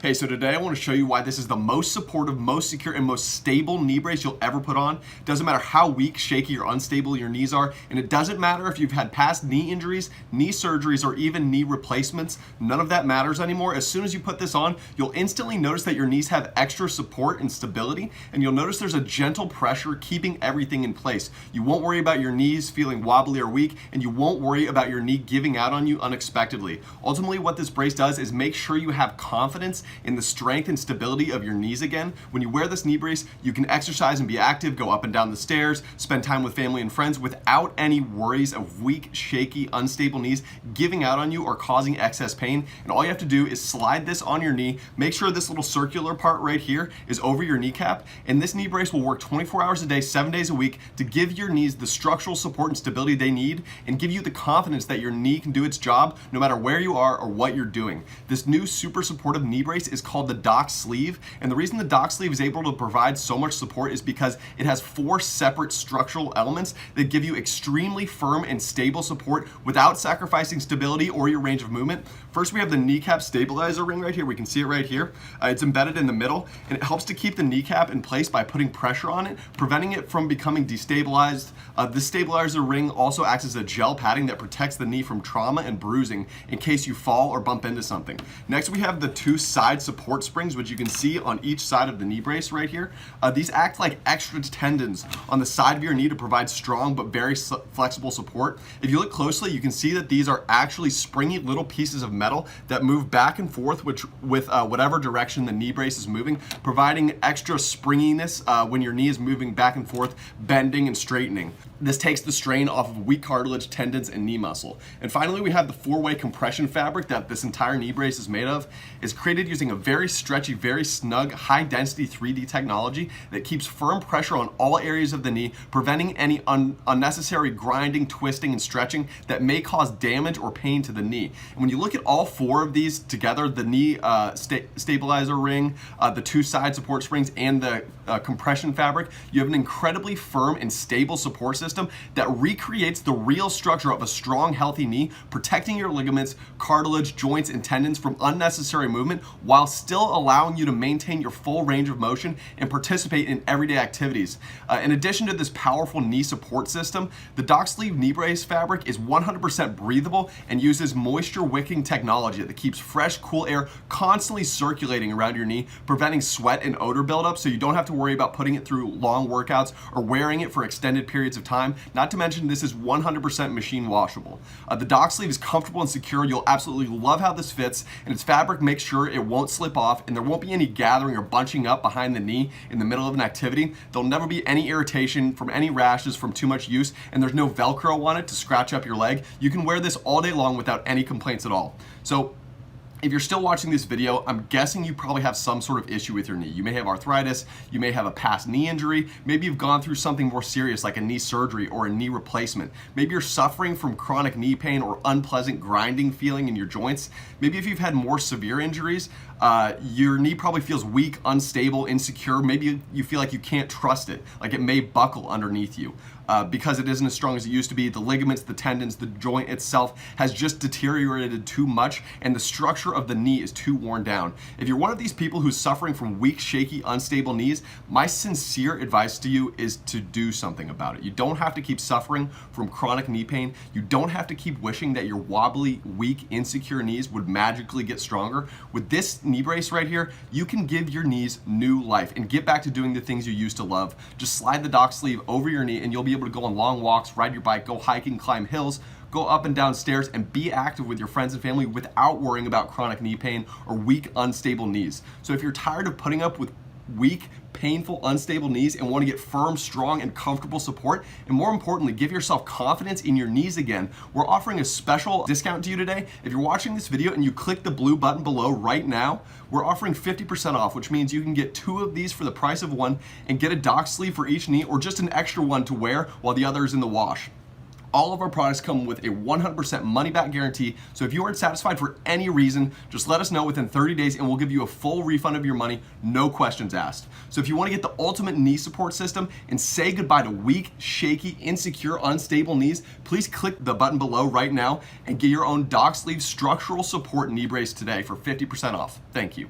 Hey, so today I want to show you why this is the most supportive, most secure, and most stable knee brace you'll ever put on. Doesn't matter how weak, shaky, or unstable your knees are, and it doesn't matter if you've had past knee injuries, knee surgeries, or even knee replacements. None of that matters anymore. As soon as you put this on, you'll instantly notice that your knees have extra support and stability, and you'll notice there's a gentle pressure keeping everything in place. You won't worry about your knees feeling wobbly or weak, and you won't worry about your knee giving out on you unexpectedly. Ultimately, what this brace does is make sure you have confidence in the strength and stability of your knees again. When you wear this knee brace, you can exercise and be active, go up and down the stairs, spend time with family and friends without any worries of weak, shaky, unstable knees giving out on you or causing excess pain. And all you have to do is slide this on your knee. Make sure this little circular part right here is over your kneecap. And this knee brace will work 24 hours a day, 7 days a week to give your knees the structural support and stability they need and give you the confidence that your knee can do its job no matter where you are or what you're doing. This new super supportive knee brace is called the DocSleeve, and the reason the DocSleeve is able to provide so much support is because it has 4 separate structural elements that give you extremely firm and stable support without sacrificing stability or your range of movement. First, we have the kneecap stabilizer ring right here. We can see it right here. It's embedded in the middle, and it helps to keep the kneecap in place by putting pressure on it, preventing it from becoming destabilized. This stabilizer ring also acts as a gel padding that protects the knee from trauma and bruising in case you fall or bump into something. Next, we have the 2 side support springs, which you can see on each side of the knee brace right here. These act like extra tendons on the side of your knee to provide strong but very flexible support. If you look closely, you can see that these are actually springy little pieces of metal that move back and forth with whatever direction the knee brace is moving, providing extra springiness when your knee is moving back and forth, bending and straightening. This takes the strain off of weak cartilage, tendons, and knee muscle. And finally, we have the 4-way compression fabric that this entire knee brace is made of. It's created using a very stretchy, very snug, high-density 3D technology that keeps firm pressure on all areas of the knee, preventing any unnecessary grinding, twisting, and stretching that may cause damage or pain to the knee. And when you look at all 4 of these together, the knee stabilizer ring, the 2 side support springs, and the compression fabric, you have an incredibly firm and stable support system that recreates the real structure of a strong, healthy knee, protecting your ligaments, cartilage, joints, and tendons from unnecessary movement while still allowing you to maintain your full range of motion and participate in everyday activities. In addition to this powerful knee support system, the DocSleeve knee brace fabric is 100% breathable and uses moisture wicking technology that keeps fresh, cool air constantly circulating around your knee, preventing sweat and odor buildup, so you don't have to worry about putting it through long workouts or wearing it for extended periods of time. Not to mention, this is 100% machine washable. The DocSleeve is comfortable and secure. You'll absolutely love how this fits, and its fabric makes sure it won't slip off, and there won't be any gathering or bunching up behind the knee in the middle of an activity. There'll never be any irritation from any rashes from too much use, and there's no Velcro on it to scratch up your leg. You can wear this all day long without any complaints at all. So if you're still watching this video, I'm guessing you probably have some sort of issue with your knee. You may have arthritis, you may have a past knee injury, maybe you've gone through something more serious like a knee surgery or a knee replacement. Maybe you're suffering from chronic knee pain or unpleasant grinding feeling in your joints. Maybe if you've had more severe injuries, your knee probably feels weak, unstable, insecure. Maybe you feel like you can't trust it, like it may buckle underneath you. Because it isn't as strong as it used to be. The ligaments, the tendons, the joint itself has just deteriorated too much, and the structure of the knee is too worn down. If you're one of these people who's suffering from weak, shaky, unstable knees, my sincere advice to you is to do something about it. You don't have to keep suffering from chronic knee pain. You don't have to keep wishing that your wobbly, weak, insecure knees would magically get stronger. With this knee brace right here, you can give your knees new life and get back to doing the things you used to love. Just slide the DocSleeve over your knee and you'll be able to go on long walks, ride your bike, go hiking, climb hills, go up and down stairs, and be active with your friends and family without worrying about chronic knee pain or weak, unstable knees. So if you're tired of putting up with weak, painful, unstable knees and want to get firm, strong, and comfortable support, and more importantly, give yourself confidence in your knees again, we're offering a special discount to you today. If you're watching this video and you click the blue button below right now, we're offering 50% off, which means you can get 2 of these for the price of 1 and get a DocSleeve for each knee or just an extra one to wear while the other is in the wash. All of our products come with a 100% money-back guarantee, so if you aren't satisfied for any reason, just let us know within 30 days and we'll give you a full refund of your money, no questions asked. So if you want to get the ultimate knee support system and say goodbye to weak, shaky, insecure, unstable knees, please click the button below right now and get your own DocSleeve structural support knee brace today for 50% off. Thank you.